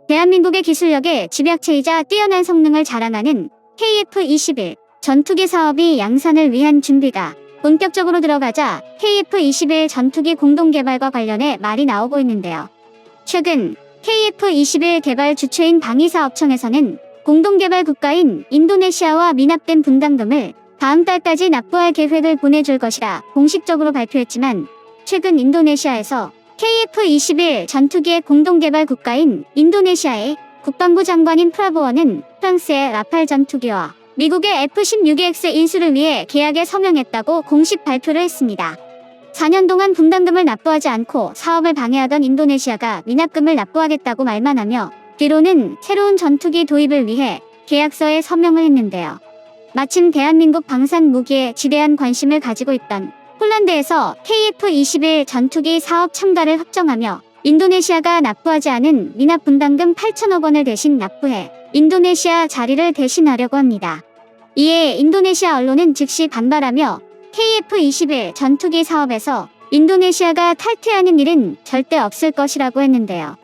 대한민국의 기술력에 집약체이자 뛰어난 성능을 자랑하는 KF-21 전투기 사업이 양산을 위한 준비가 본격적으로 들어가자 KF-21 전투기 공동개발과 관련해 말이 나오고 있는데요. 최근 KF-21 개발 주체인 방위사업청에서는 공동개발 국가인 인도네시아와 미납된 분담금을 다음 달까지 납부할 계획을 보내줄 것이라 공식적으로 발표했지만, 최근 인도네시아에서 KF-21 전투기의 공동개발 국가인 인도네시아의 국방부 장관인 프라보어는 프랑스의 라팔 전투기와 미국의 F-16EX 인수를 위해 계약에 서명했다고 공식 발표를 했습니다. 4년 동안 분담금을 납부하지 않고 사업을 방해하던 인도네시아가 미납금을 납부하겠다고 말만 하며 뒤로는 새로운 전투기 도입을 위해 계약서에 서명을 했는데요. 마침 대한민국 방산 무기에 지대한 관심을 가지고 있던 폴란드에서 KF-21 전투기 사업 참가를 확정하며 인도네시아가 납부하지 않은 미납 분담금 8천억 원을 대신 납부해 인도네시아 자리를 대신하려고 합니다. 이에 인도네시아 언론은 즉시 반발하며 KF-21 전투기 사업에서 인도네시아가 탈퇴하는 일은 절대 없을 것이라고 했는데요.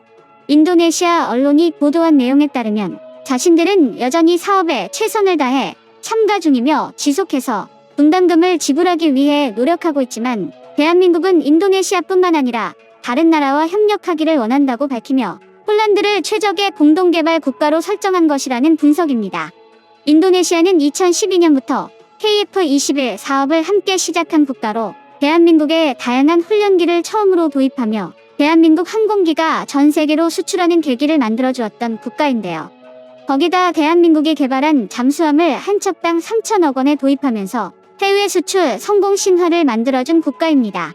인도네시아 언론이 보도한 내용에 따르면 자신들은 여전히 사업에 최선을 다해 참가 중이며 지속해서 분담금을 지불하기 위해 노력하고 있지만, 대한민국은 인도네시아뿐만 아니라 다른 나라와 협력하기를 원한다고 밝히며 폴란드를 최적의 공동개발 국가로 설정한 것이라는 분석입니다. 인도네시아는 2012년부터 KF-21 사업을 함께 시작한 국가로 대한민국에 다양한 훈련기를 처음으로 도입하며 대한민국 항공기가 전 세계로 수출하는 계기를 만들어주었던 국가인데요. 거기다 대한민국이 개발한 잠수함을 한 척당 3천억 원에 도입하면서 해외 수출 성공 신화를 만들어준 국가입니다.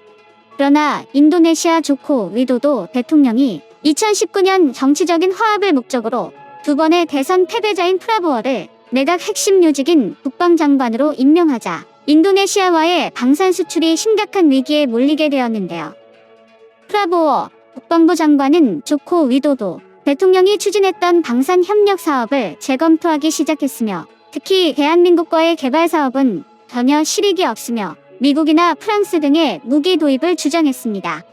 그러나 인도네시아 조코 위도도 대통령이 2019년 정치적인 화합을 목적으로 두 번의 대선 패배자인 프라보어를 내각 핵심 요직인 국방장관으로 임명하자 인도네시아와의 방산 수출이 심각한 위기에 몰리게 되었는데요. 프라보어 국방부 장관은 조코 위도도 대통령이 추진했던 방산 협력 사업을 재검토하기 시작했으며, 특히 대한민국과의 개발 사업은 전혀 실익이 없으며 미국이나 프랑스 등의 무기 도입을 주장했습니다.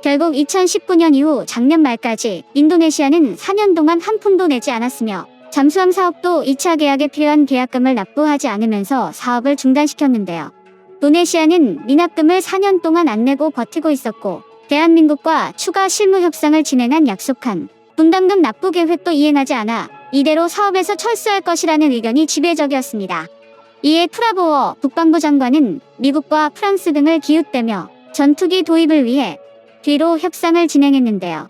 결국 2019년 이후 작년 말까지 인도네시아는 4년 동안 한 푼도 내지 않았으며 잠수함 사업도 2차 계약에 필요한 계약금을 납부하지 않으면서 사업을 중단시켰는데요. 인도네시아는 미납금을 4년 동안 안 내고 버티고 있었고, 대한민국과 추가 실무 협상을 진행한 약속한 분담금 납부 계획도 이행하지 않아 이대로 사업에서 철수할 것이라는 의견이 지배적이었습니다. 이에 프라보어 국방부 장관은 미국과 프랑스 등을 기웃대며 전투기 도입을 위해 뒤로 협상을 진행했는데요.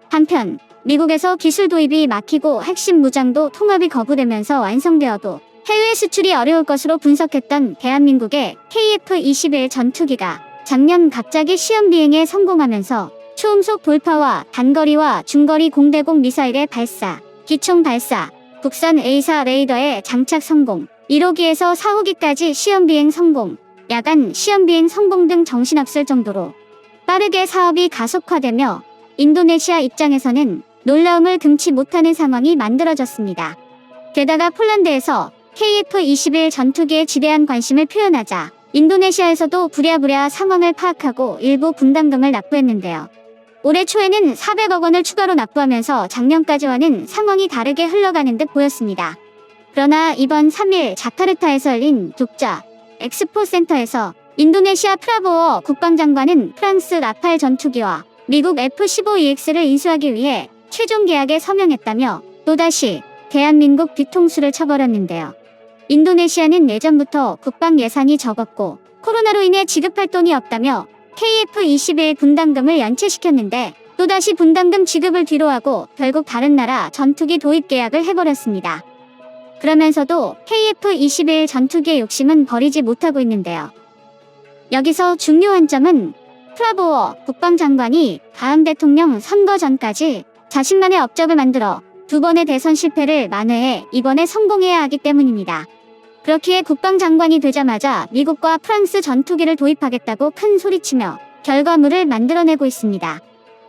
한편 미국에서 기술 도입이 막히고 핵심 무장도 통합이 거부되면서 완성되어도 해외 수출이 어려울 것으로 분석했던 대한민국의 KF-21 전투기가 작년 갑자기 시험 비행에 성공하면서 초음속 돌파와 단거리와 중거리 공대공 미사일의 발사, 기총 발사, 국산 A사 레이더의 장착 성공, 1호기에서 4호기까지 시험비행 성공, 야간 시험비행 성공 등 정신없을 정도로 빠르게 사업이 가속화되며 인도네시아 입장에서는 놀라움을 금치 못하는 상황이 만들어졌습니다. 게다가 폴란드에서 KF-21 전투기에 지대한 관심을 표현하자 인도네시아에서도 부랴부랴 상황을 파악하고 일부 분담금을 납부했는데요. 올해 초에는 400억 원을 추가로 납부하면서 작년까지와는 상황이 다르게 흘러가는 듯 보였습니다. 그러나 이번 3일 자카르타에서 열린 독자 엑스포 센터에서 인도네시아 프라보어 국방장관은 프랑스 라팔 전투기와 미국 F-15EX를 인수하기 위해 최종 계약에 서명했다며 또다시 대한민국 뒤통수를 쳐버렸는데요. 인도네시아는 예전부터 국방 예산이 적었고 코로나로 인해 지급할 돈이 없다며 KF-21 분담금을 연체시켰는데 또다시 분담금 지급을 뒤로하고 결국 다른 나라 전투기 도입 계약을 해버렸습니다. 그러면서도 KF-21 전투기의 욕심은 버리지 못하고 있는데요. 여기서 중요한 점은 프라보어 국방장관이 다음 대통령 선거 전까지 자신만의 업적을 만들어 두 번의 대선 실패를 만회해 이번에 성공해야 하기 때문입니다. 그렇기에 국방장관이 되자마자 미국과 프랑스 전투기를 도입하겠다고 큰 소리치며 결과물을 만들어내고 있습니다.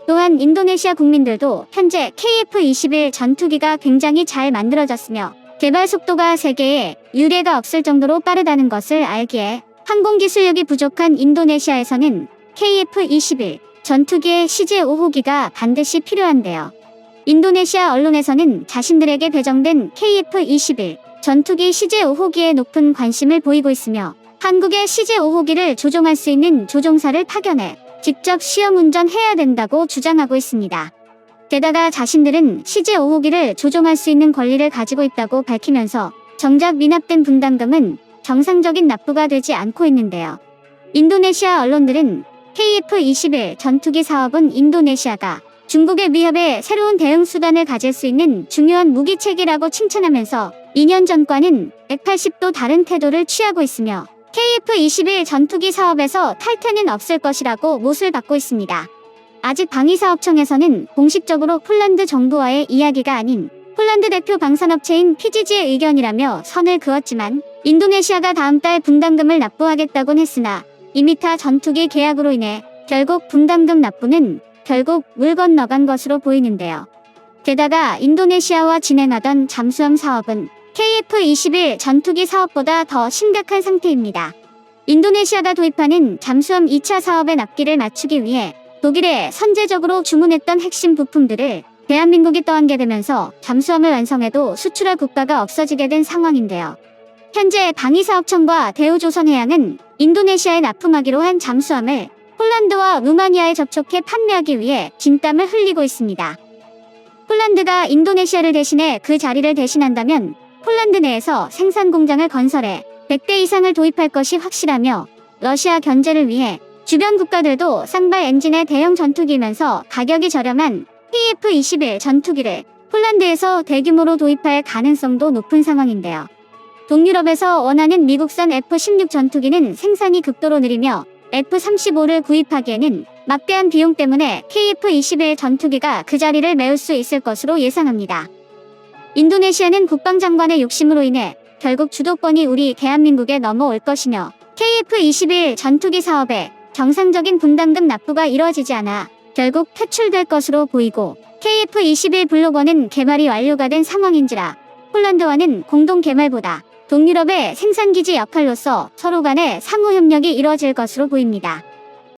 또한 인도네시아 국민들도 현재 KF-21 전투기가 굉장히 잘 만들어졌으며 개발 속도가 세계에 유례가 없을 정도로 빠르다는 것을 알기에 항공기술력이 부족한 인도네시아에서는 KF-21 전투기의 CJ5호기가 반드시 필요한데요. 인도네시아 언론에서는 자신들에게 배정된 KF-21 전투기 CJ-5호기에 높은 관심을 보이고 있으며 한국의 CJ-5호기를 조종할 수 있는 조종사를 파견해 직접 시험 운전해야 된다고 주장하고 있습니다. 게다가 자신들은 CJ-5호기를 조종할 수 있는 권리를 가지고 있다고 밝히면서 정작 미납된 분담금은 정상적인 납부가 되지 않고 있는데요. 인도네시아 언론들은 KF-21 전투기 사업은 인도네시아가 중국의 위협에 새로운 대응 수단을 가질 수 있는 중요한 무기체계라고 칭찬하면서 2년 전과는 180도 다른 태도를 취하고 있으며 KF-21 전투기 사업에서 탈퇴는 없을 것이라고 못을 받고 있습니다. 아직 방위사업청에서는 공식적으로 폴란드 정부와의 이야기가 아닌 폴란드 대표 방산업체인 PGG의 의견이라며 선을 그었지만 인도네시아가 다음 달 분담금을 납부하겠다곤 했으나 2m 전투기 계약으로 인해 결국 분담금 납부는 결국 물 건너간 것으로 보이는데요. 게다가 인도네시아와 진행하던 잠수함 사업은 KF-21 전투기 사업보다 더 심각한 상태입니다. 인도네시아가 도입하는 잠수함 2차 사업의 납기를 맞추기 위해 독일에 선제적으로 주문했던 핵심 부품들을 대한민국이 떠안게 되면서 잠수함을 완성해도 수출할 국가가 없어지게 된 상황인데요. 현재 방위사업청과 대우조선해양은 인도네시아에 납품하기로 한 잠수함을 폴란드와 루마니아에 접촉해 판매하기 위해 진땀을 흘리고 있습니다. 폴란드가 인도네시아를 대신해 그 자리를 대신한다면 폴란드 내에서 생산 공장을 건설해 100대 이상을 도입할 것이 확실하며 러시아 견제를 위해 주변 국가들도 쌍발 엔진의 대형 전투기면서 가격이 저렴한 KF-21 전투기를 폴란드에서 대규모로 도입할 가능성도 높은 상황인데요. 동유럽에서 원하는 미국산 F-16 전투기는 생산이 극도로 느리며 F-35를 구입하기에는 막대한 비용 때문에 KF-21 전투기가 그 자리를 메울 수 있을 것으로 예상합니다. 인도네시아는 국방장관의 욕심으로 인해 결국 주도권이 우리 대한민국에 넘어올 것이며 KF-21 전투기 사업에 정상적인 분담금 납부가 이뤄지지 않아 결국 퇴출될 것으로 보이고 KF-21 블록1은 개발이 완료가 된 상황인지라 폴란드와는 공동 개발보다 동유럽의 생산기지 역할로서 서로 간의 상호협력이 이뤄질 것으로 보입니다.